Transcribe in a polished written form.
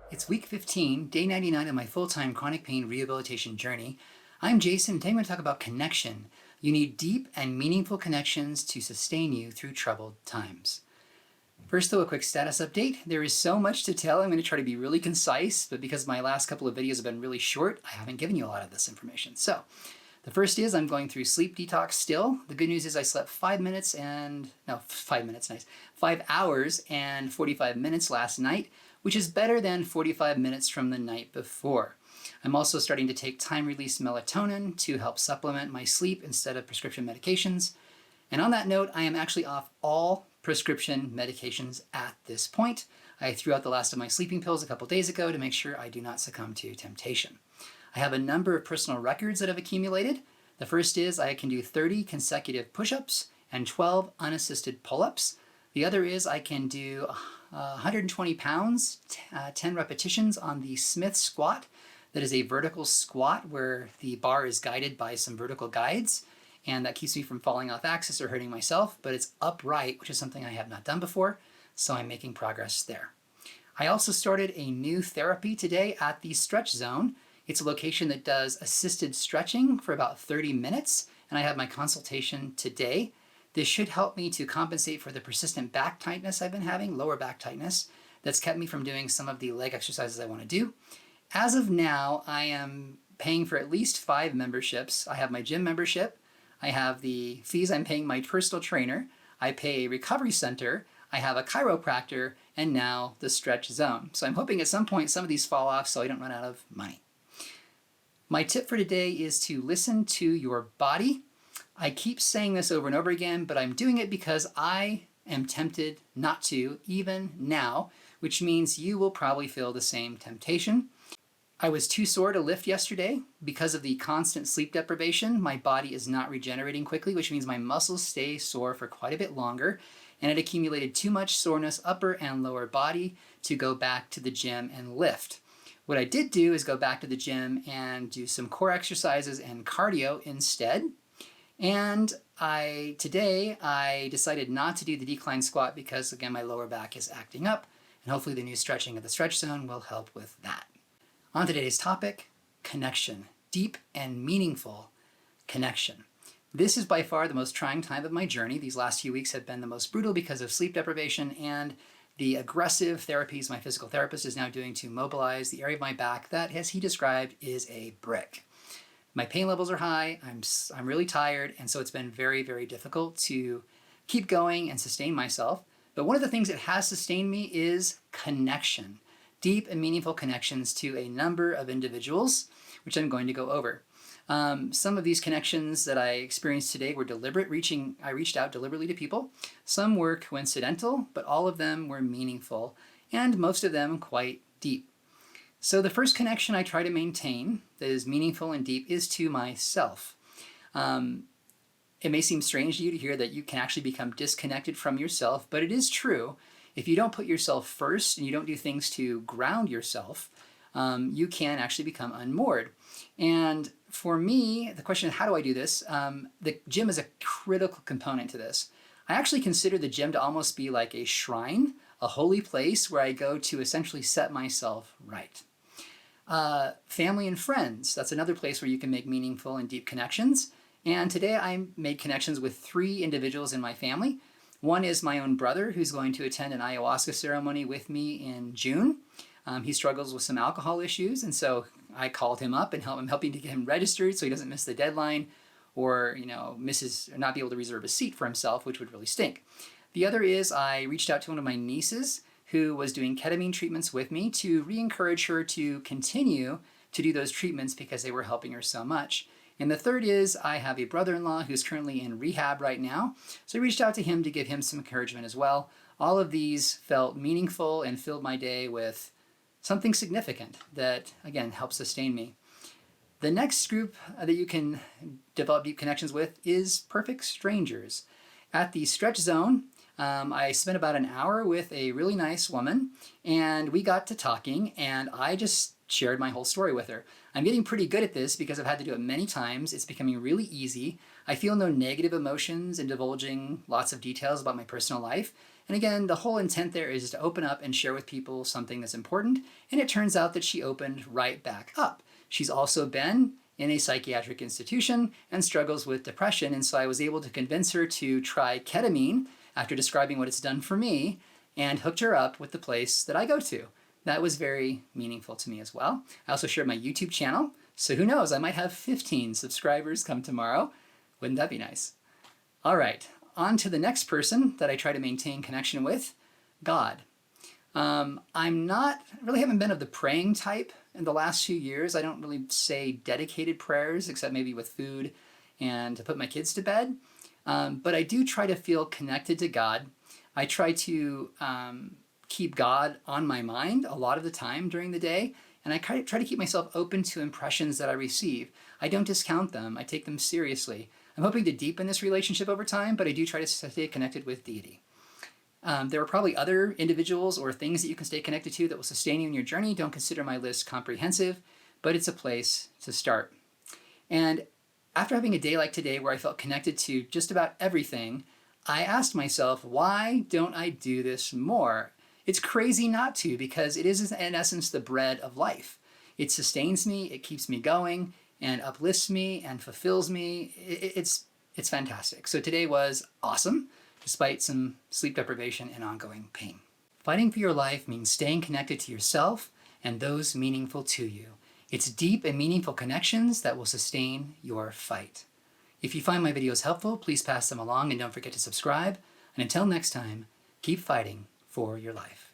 It's week 15, day 99 of my full-time chronic pain rehabilitation journey. I'm Jason, and today I'm going to talk about connection. You need deep and meaningful connections to sustain you through troubled times. First, though, a quick status update. There is so much to tell. I'm going to try to be really concise, but because my last couple of videos have been really short, I haven't given you a lot of this information. So, the first is I'm going through sleep detox still. The good news is I slept 5 hours and 45 minutes last night, which is better than 45 minutes from the night before. I'm also starting to take time-release melatonin to help supplement my sleep instead of prescription medications. And on that note, I am actually off all prescription medications at this point. I threw out the last of my sleeping pills a couple days ago to make sure I do not succumb to temptation. I have a number of personal records that have accumulated. The first is I can do 30 consecutive push-ups and 12 unassisted pull-ups. The other is I can do 120 pounds, 10 repetitions on the Smith squat. That is a vertical squat where the bar is guided by some vertical guides, and that keeps me from falling off axis or hurting myself, but it's upright, which is something I have not done before, so I'm making progress there. I also started a new therapy today at the Stretch Zone. It's a location that does assisted stretching for about 30 minutes, and I have my consultation today. This should help me to compensate for the persistent back tightness I've been having, lower back tightness, that's kept me from doing some of the leg exercises I want to do. As of now, I am paying for at least 5 memberships. I have my gym membership, I have the fees I'm paying my personal trainer, I pay a recovery center, I have a chiropractor, and now the Stretch Zone. So I'm hoping at some point some of these fall off so I don't run out of money. My tip for today is to listen to your body. I keep saying this over and over again, but I'm doing it because I am tempted not to, even now, which means you will probably feel the same temptation. I was too sore to lift yesterday. Because of the constant sleep deprivation, my body is not regenerating quickly, which means my muscles stay sore for quite a bit longer, and it accumulated too much soreness upper and lower body to go back to the gym and lift. What I did do is go back to the gym and do some core exercises and cardio instead. And today I decided not to do the decline squat because, again, my lower back is acting up, and hopefully the new stretching of the Stretch Zone will help with that. On today's topic, connection. Deep and meaningful connection. This is by far the most trying time of my journey. These last few weeks have been the most brutal because of sleep deprivation and the aggressive therapies my physical therapist is now doing to mobilize the area of my back that, as he described, is a brick. My pain levels are high, I'm really tired, and so it's been very, very difficult to keep going and sustain myself. But one of the things that has sustained me is connection. Deep and meaningful connections to a number of individuals, which I'm going to go over. Some of these connections that I experienced today were deliberate. I reached out deliberately to people. Some were coincidental, but all of them were meaningful, and most of them quite deep. So the first connection I try to maintain that is meaningful and deep is to myself. It may seem strange to you to hear that you can actually become disconnected from yourself, but it is true. If you don't put yourself first and you don't do things to ground yourself, you can actually become unmoored. And for me, the question is, how do I do this? The gym is a critical component to this. I actually consider the gym to almost be like a shrine, a holy place where I go to essentially set myself right. Family and friends, that's another place where you can make meaningful and deep connections. And today I made connections with 3 individuals in my family. One is my own brother, who's going to attend an ayahuasca ceremony with me in June. He struggles with some alcohol issues, and so I called him up and I'm helping to get him registered so he doesn't miss the deadline or not be able to reserve a seat for himself, which would really stink. The other is I reached out to one of my nieces who was doing ketamine treatments with me to re-encourage her to continue to do those treatments because they were helping her so much. And the third is I have a brother-in-law who's currently in rehab right now, so I reached out to him to give him some encouragement as well. All of these felt meaningful and filled my day with something significant that, again, helps sustain me. The next group that you can develop deep connections with is perfect strangers. At the Stretch Zone, I spent about an hour with a really nice woman, and we got to talking, and I just shared my whole story with her. I'm getting pretty good at this because I've had to do it many times. It's becoming really easy. I feel no negative emotions in divulging lots of details about my personal life. And again, the whole intent there is to open up and share with people something that's important. And it turns out that she opened right back up. She's also been in a psychiatric institution and struggles with depression. And so I was able to convince her to try ketamine after describing what it's done for me, and hooked her up with the place that I go to. That was very meaningful to me as well. I also shared my YouTube channel. So who knows, I might have 15 subscribers come tomorrow. Wouldn't that be nice? All right, on to the next person that I try to maintain connection with, God. Haven't been of the praying type in the last few years. I don't really say dedicated prayers, except maybe with food and to put my kids to bed. But I do try to feel connected to God. I try to keep God on my mind a lot of the time during the day, and I try to keep myself open to impressions that I receive. I don't discount them. I take them seriously. I'm hoping to deepen this relationship over time, but I do try to stay connected with deity. There are probably other individuals or things that you can stay connected to that will sustain you in your journey. Don't consider my list comprehensive, but it's a place to start. And after having a day like today where I felt connected to just about everything, I asked myself, why don't I do this more? It's crazy not to, because it is in essence the bread of life. It sustains me, it keeps me going, and uplifts me and fulfills me. It's fantastic. So today was awesome, despite some sleep deprivation and ongoing pain. Fighting for your life means staying connected to yourself and those meaningful to you. It's deep and meaningful connections that will sustain your fight. If you find my videos helpful, please pass them along and don't forget to subscribe. And until next time, keep fighting for your life.